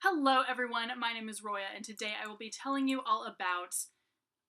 Hello everyone, my name is Roya, and today I will be telling you all about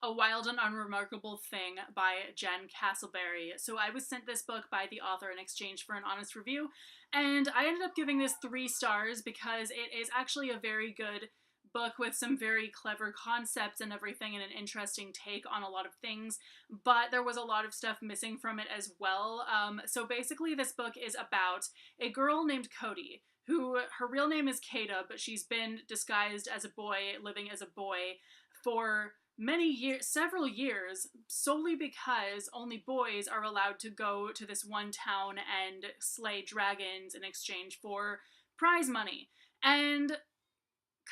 A Wild and Unremarkable Thing by Jen Castleberry. So I was sent this book by the author in exchange for an honest review, and I ended up giving this 3 stars because it is actually a very good book with some very clever concepts and everything and an interesting take on a lot of things, but there was a lot of stuff missing from it as well. So basically this book is about a girl named Cody, who her real name is Kata, but she's been disguised as a boy, living as a boy for many years, several years, solely because only boys are allowed to go to this one town and slay dragons in exchange for prize money. And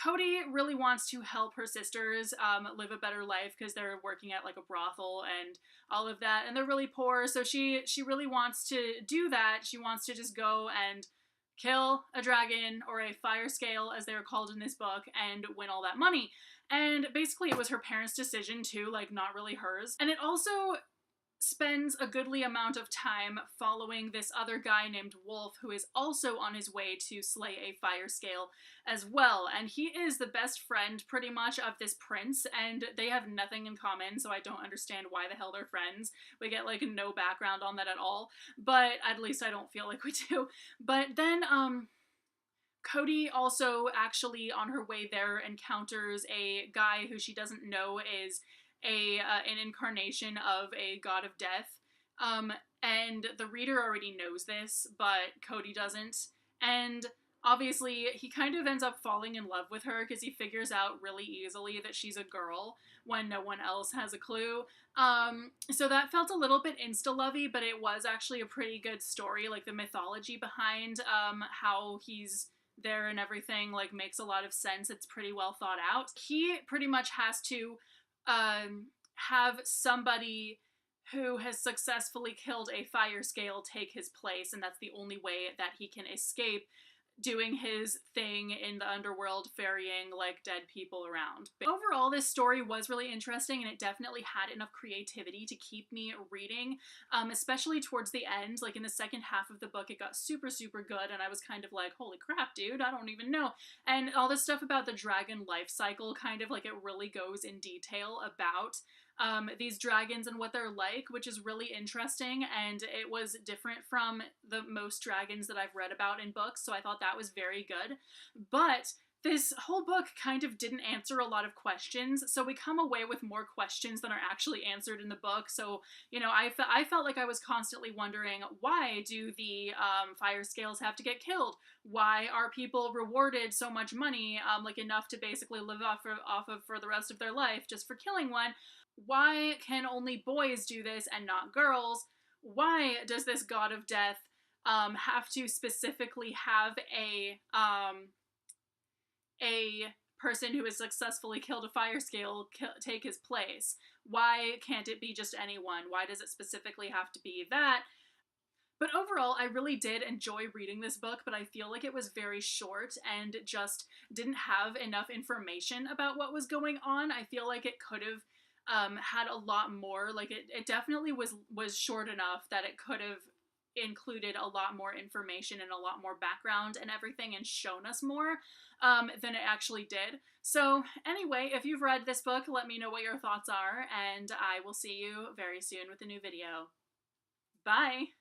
Cody really wants to help her sisters live a better life because they're working at like a brothel and all of that, and they're really poor. So she really wants to do that. She wants to just go and kill a dragon, or a fire scale as they were called in this book, and win all that money. And basically it was her parents' decision too, like not really hers. And it also spends a goodly amount of time following this other guy named Wolf, who is also on his way to slay a fire scale as well. And he is the best friend, pretty much, of this prince, and they have nothing in common, so I don't understand why the hell they're friends. We get, like, no background on that at all, but at least I don't feel like we do. But then, Cody also actually, on her way there, encounters a guy who she doesn't know is an incarnation of a god of death, and the reader already knows this, but Cody doesn't. And obviously, he kind of ends up falling in love with her because he figures out really easily that she's a girl when no one else has a clue. So that felt a little bit insta-lovey, but it was actually a pretty good story. Like, the mythology behind how he's there and everything, like, makes a lot of sense. It's pretty well thought out. He pretty much has to have somebody who has successfully killed a fire scale take his place, and that's the only way that he can escape doing his thing in the underworld, ferrying like dead people around. But overall, this story was really interesting, and it definitely had enough creativity to keep me reading, especially towards the end. Like, in the second half of the book, it got super good, and I was kind of like, holy crap, dude, I don't even know. And all this stuff about the dragon life cycle, kind of like, it really goes in detail about these dragons and what they're like, which is really interesting, and it was different from the most dragons that I've read about in books, so I thought that was very good. But this whole book kind of didn't answer a lot of questions, so we come away with more questions than are actually answered in the book. So, you know, I felt like I was constantly wondering, why do the fire scales have to get killed? Why are people rewarded so much money, like enough to basically live off of for the rest of their life just for killing one? Why can only boys do this and not girls? Why does this god of death have to specifically have a person who has successfully killed a fire scale take his place? Why can't it be just anyone? Why does it specifically have to be that? But overall, I really did enjoy reading this book, but I feel like it was very short and just didn't have enough information about what was going on. I feel like it could have had a lot more. Like, it definitely was short enough that it could have included a lot more information and a lot more background and everything, and shown us more than it actually did. So anyway, if you've read this book, let me know what your thoughts are, and I will see you very soon with a new video. Bye!